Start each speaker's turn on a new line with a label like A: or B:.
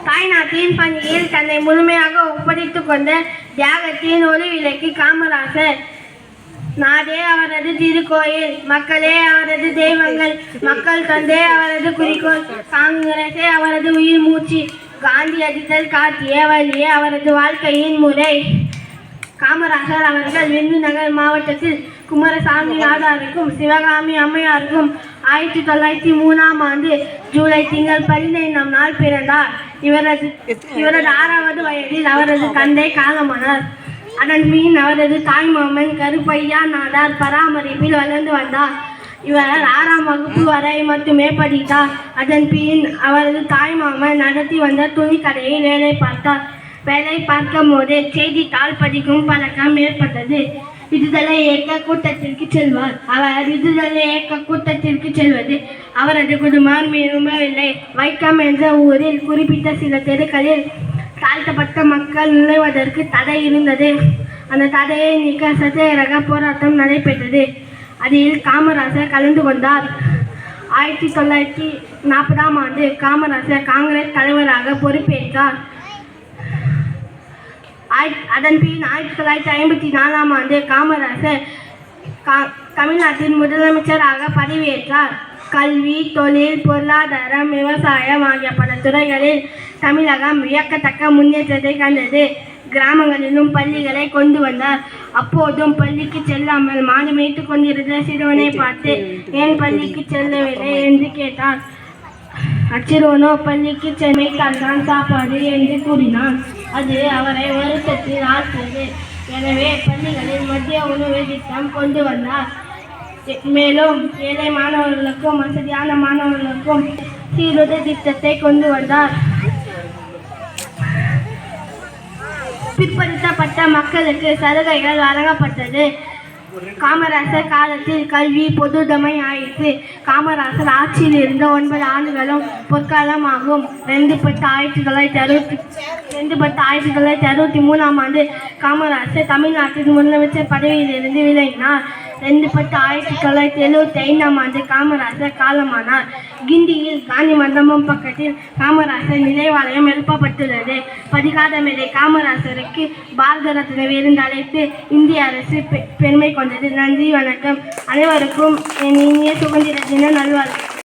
A: தாய்நாட்டின் பணியில் தன்னை முழுமையாக ஒப்படைத்துக் கொண்ட தியாகத்தின் ஒரு விளக்கு காமராசர். நாடே அவரது திருக்கோயில், மக்களே அவரது தெய்வங்கள், மக்கள் தொண்டே அவரது குறிக்கோள், காங்கிரஸே அவரது உயிர் மூச்சு, காந்தியடிகள் காட்டிய வழியே அவரது வாழ்க்கையின் முறை. காமராசர் அவர்கள் விருதுநகர் மாவட்டத்தில் குமாரசாமி நாடாருக்கும் சிவகாமி அம்மையாருக்கும் 1903 ஜூலை திங்கள் 15ஆம் நாள் பிறந்தார். இவரது 6வது வயதில் அவரது தந்தை காலமானார். அதன் பின் அவரது தாய்மாமன் கருப்பையா நாடார் பராமரிப்பில் வளர்ந்து வந்தார். இவர் 6ஆம் வகுப்பு வரை மட்டுமே படித்தார். அதன் பின் அவரது தாய்மாமன் நடத்தி வந்த துணிக்கடையில் வேலை பார்த்தார். வேலை பார்க்கும் போது செய்தித்தாள் படிக்கும் பழக்கம் ஏற்பட்டது. விடுதலை இயக்க கூட்டத்திற்கு செல்வார். அவர் விடுதலை இயக்க கூட்டத்திற்கு செல்வது அவரது குடும்பம் விரும்பவில்லை. வைக்கம் என்ற ஊரில் குறிப்பிட்ட சில தெருக்களில் தாழ்த்தப்பட்ட மக்கள் நுழைவதற்கு தடை இருந்தது. அந்த தடையை நீக்க சத்தியாகிரக போராட்டம் நடைபெற்றது. அதில் காமராசர் கலந்து கொண்டார். 1940ஆம் ஆண்டு காமராசர் காங்கிரஸ் தலைவராக பொறுப்பேற்றார். அதன் பின் 1954ஆம் ஆண்டு காமராசர் தமிழ்நாட்டின் முதலமைச்சராக பதவியேற்றார். கல்வி, தொழில், பொருளாதாரம், விவசாயம் ஆகிய பல துறைகளில் தமிழகம் வியக்கத்தக்க முன்னேற்றத்தை கண்டது. கிராமங்களிலும் பள்ளிகளை கொண்டு வந்தார். அப்போதும் பள்ளிக்கு செல்லாமல் மாடு மேய்த்து கொண்டிருந்த சிறுவனை பார்த்து ஏன் பள்ளிக்கு செல்லவில்லை என்று கேட்டார். அச்சிறுவனோ பள்ளிக்கு சென்னைக்கால் தான் சாப்பாடு என்று கூறினான். அது அவரை வருத்தத்தில் ஆழ்த்தியது. எனவே பள்ளிகளில் மத்திய உணவு திட்டம் கொண்டு வந்தார். மேலும் ஏழை மாணவர்களுக்கும் வசதியான மாணவர்களுக்கும் சீருடை திட்டத்தை கொண்டு வந்தார். பிற்படுத்தப்பட்ட மக்களுக்கு சலுகைகள் வழங்கப்பட்டது. காமராசர் காலத்தில் கல்வி பொதுதமை ஆயிற்று. காமராசர் ஆட்சியில் இருந்த 9 ஆண்டுகளும் பொற்காலம் ஆகும். 1963ஆம் ஆண்டு காமராசர் தமிழ்நாட்டின் முதலமைச்சர் பதவியிலிருந்து விலகினார். 1975ஆம் ஆண்டு காமராசர் காலமானார். கிண்டியில் காந்தி மண்டபம் பக்கத்தில் காமராசர் நினைவாலயம் எழுப்பப்பட்டுள்ளது. படிக்காத மேதை காமராசருக்கு பாரத ரத்ன விருது அளித்து இந்திய அரசு பெருமை கொண்டது. நன்றி, வணக்கம். அனைவருக்கும் என் இனிய சுதந்திர தின நல்வாழ்த்துக்கள்.